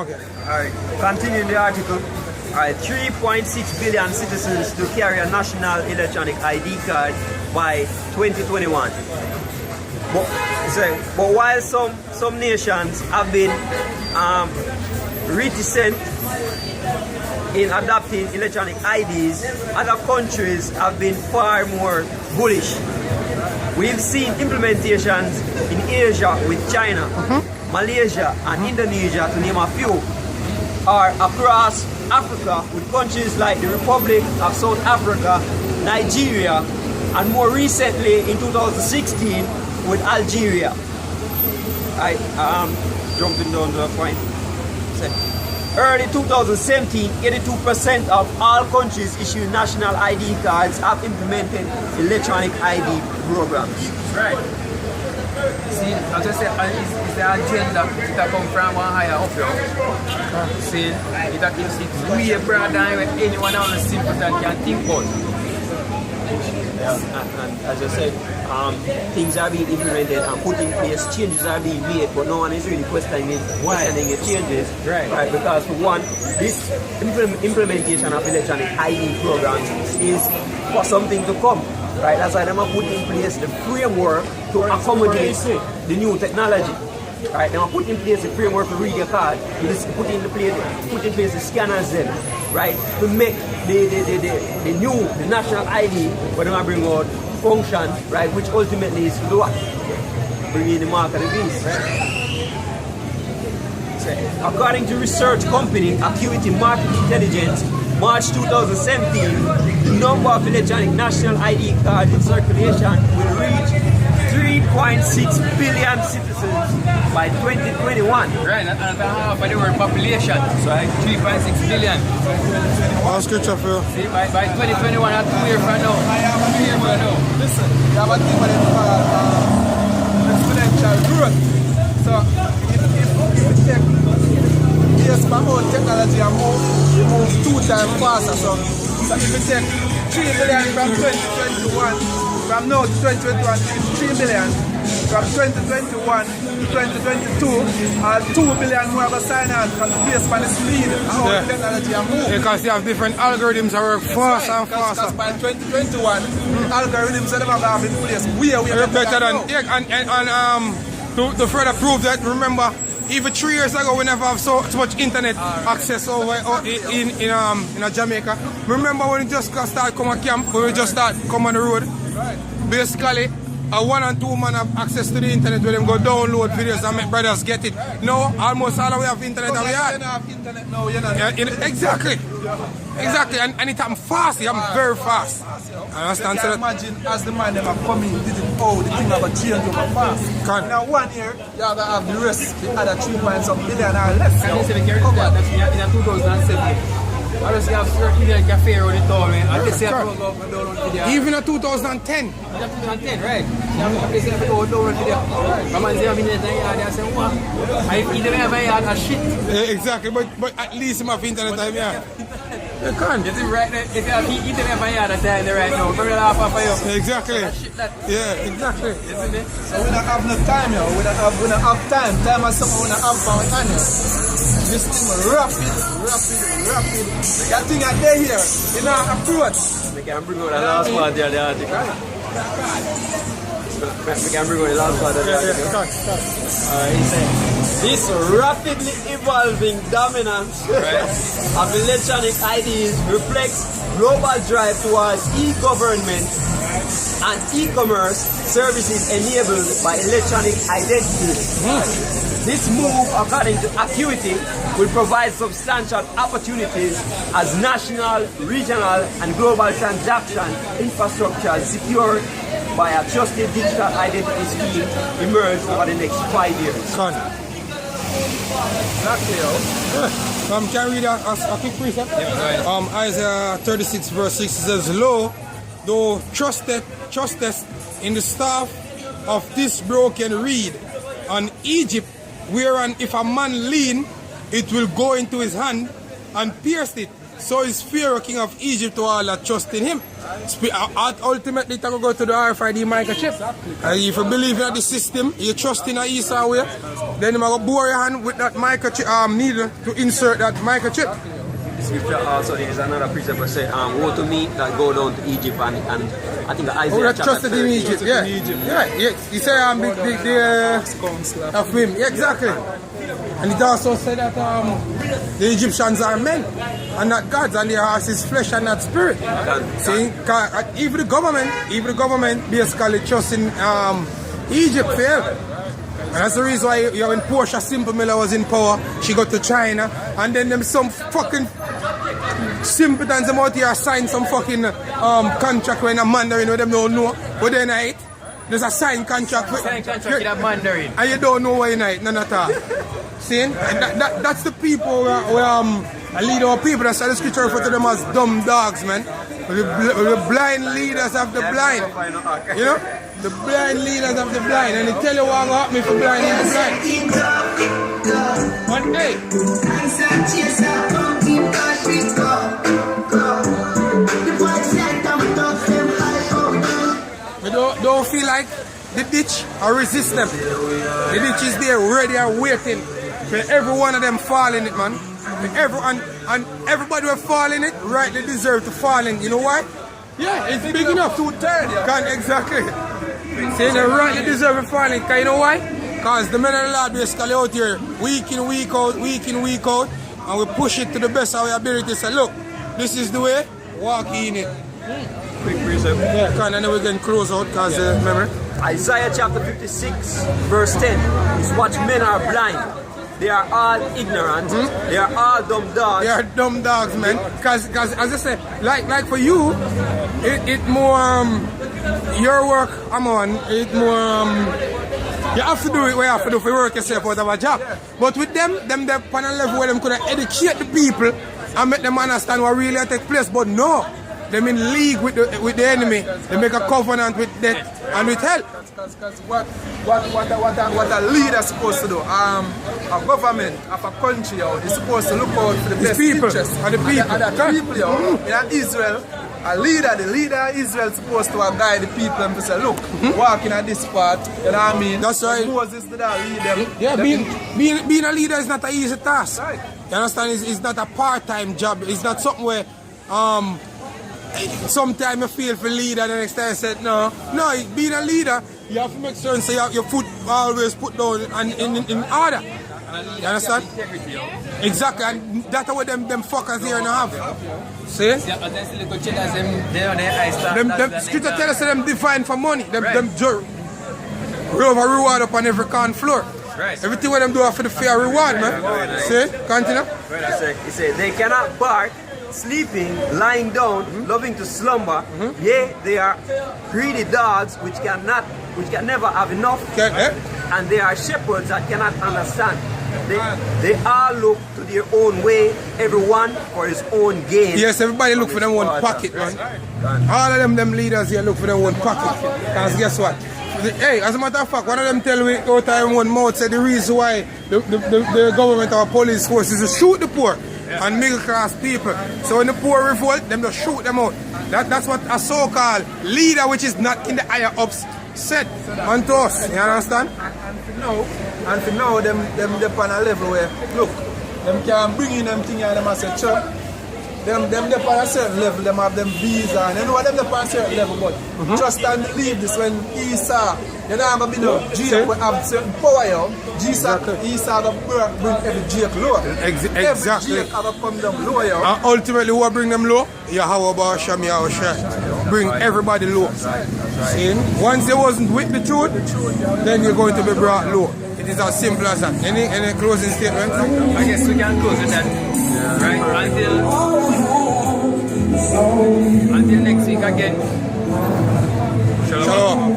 Okay. Alright, continuing the article. Alright, 3.6 billion citizens to carry a national electronic ID card by 2021. But while some nations have been reticent in adopting electronic IDs, other countries have been far more bullish. We've seen implementations in Asia with China, Malaysia and Indonesia, to name a few, or across Africa with countries like the Republic of South Africa, Nigeria, and more recently in 2016 with Algeria. Jumping down to the point. Early 2017, 82% of all countries issuing national ID cards have implemented electronic ID programs. Right. See, as I said, it's the agenda that come from one higher up here. See, it's way broader than anyone on the simpleton can think about. And as I said, things are being implemented and put in place, changes are being made, but no one is really questioning the changes. Right? Because for one, this implementation of electronic ID programs is for something to come. Right? That's why they are put in place the framework to accommodate the new technology. Right? They are put in place the framework to read your card, put in place the scanners then, right? To make the national ID, what they bring out, function, right? Which ultimately is to what? Bring in the mark of the beast. According to research company Acuity Market Intelligence, March 2017, the number of electronic national ID cards in circulation will reach 3.6 billion citizens by 2021. Right, and half of the world population. So 3.6 billion. What's scripture for you? See, by 2021, that's 2 years from now. 2 years from now. Listen, you have a thing what they call exponential growth. So if we take years from our technology and move 2 times faster. So if we take 3 billion from 2021, from now to 2021, 3 billion. From 2021 to 2022, 2 billion more of a sign on based on the speed of how technology are moving. Because you have different algorithms that work faster and faster. Because by 2021, algorithms that have been in place way better than to further prove that, remember, even 3 years ago we never have so much internet access over in Jamaica. Remember when we just start come on camp, when we just start come on the road? Right. Basically, a 1 and 2 man have access to the internet where them go download videos and make brothers get it. No, almost all of we have internet and we have internet now, you know. Exactly. Exactly, and it happens fast, it happens very fast. Understand? You can imagine as the man them are coming, did it the thing have a change over fast. Now 1 year, you have to have the rest, the other 3 points of billion or less. And they say in 2007. I just have certain cafe around the town, man. And they say I go download video. Even in 2010. 2010, right? They say I go download video. Come and say I'm in the day, they say, what? I either have a shit. Exactly, but at least you have internet time, yeah. You can't. Is it right? If you have internet by your time right now, very laugh for you. Exactly. Yeah, exactly. Isn't it? So we don't have no time, yo. We don't have time. Time is something we don't have for our time. This thing rapid. That thing are there here. You know, approach. We can bring out the last part there, the article. We can bring out the last part of the article. He said, this rapidly evolving dominance of electronic IDs reflects global drive towards e-government and e-commerce services enabled by electronic identity. This move, according to Acuity, will provide substantial opportunities as national, regional, and global transaction infrastructure secured by a trusted digital identity scheme emerge over the next 5 years. Son. Can you read a quick precept? Yeah, Isaiah 36 verse 6 says, Lo, though trustest in the staff of this broken reed on Egypt, whereon if a man lean, it will go into his hand and pierce it. So is Pharaoh, king of Egypt, to all that trust in him. Ultimately, it will go to the RFID microchip. And if you believe in the system, you trust in the Esau way, then you will bore your hand with that microchip needle to insert that microchip. Scripture also, there is another precept that said, woe to me that go down to Egypt, and I think Isaiah that trusted in Egypt, yeah. He said, of him, yeah, exactly. And it also said that the Egyptians are men and not gods, and their heart is flesh and not spirit. See, even the government basically trusts in Egypt failed. And that's the reason why when Portia Simple Miller was in power, she got to China, and then them some fucking simpletons out here signed some fucking contract when a Mandarin where them don't know, but then there's a signed contract with a Mandarin. And you don't know why you night, none at all. See? And that's the people who lead our people. That's why the scripture refer to them as dumb dogs, man. The blind leaders of the blind. You know? The blind leaders of the blind. And they tell you what happened if the blind is the blind. But hey. We don't feel like the ditch or resist them. The ditch is there ready and waiting for every one of them fall in it, man. And everybody will fall in it rightly deserve to fall in. You know why? Yeah, it's big enough. Exactly. Saying they rightly deserve to fall in. Because you know why? Because the men of the Lord basically out here week in, week out, and we push it to the best of our ability. Say, look, this is the way, walk in it. Quick precept. Yeah, and then we can close out because remember? Isaiah chapter 56, verse 10 is what men are blind. They are all ignorant. They are all dumb dogs. They are dumb dogs, man. Because as I said, like for you, it more your work, I'm on. It more you have to do it. What you have to do for work yourself out of a job. But with them they're on a level where them could educate the people and make them understand what really take place. But no. Them in league with the enemy. They make a covenant with death and with hell. Because what a leader is supposed to do, a government of a country is supposed to look out for the best people interests and the people. And the people in Israel, the leader of Israel is supposed to guide the people and to say, look, walking at this path, you know what I mean? That's right. Moses did that lead them. Yeah, being a leader is not an easy task. Right. You understand? It's not a part-time job. It's not something where sometimes you feel for leader and the next time you said no, being a leader, you have to make sure and say your foot always put down and in order. You understand? Exactly, and that's what them fuckers here now have. See? Them scripture tell us that them define for money. Them reward up on every corn floor. Right. Everything what them do for the fair reward, man. See? Continue. He said they cannot bark, sleeping, lying down, loving to slumber. Yea, they are greedy dogs which can never have enough. And they are shepherds that cannot understand. They all look to their own way, everyone for his own gain. Yes, everybody look for their own pocket, man. All of them leaders here look for their own pocket. Because guess what? Hey, as a matter of fact, one of them tell me out of one mouth said the reason why the government or police force is to shoot the poor and middle class people. So when the poor revolt, them just shoot them out. That's what a so-called leader which is not in the higher ups said unto us. You understand? And for now, them on a level where, look, them can bring in them things and them as a church. Them on a certain level, them have them visa, and you know what them on a certain level, but trust and believe this when Esau, you're not going to be no Jake will have certain power, Esau will bring every Jake low. Exactly. Every Jake will come down low, and ultimately, who will bring them low? Yahweh Sham Yahweh. Bring everybody low. See? Once they wasn't with the truth, then you're going to be brought low. It is as simple as that. Any closing statement? I guess we can close with that. Right? Until next week again. Shalom.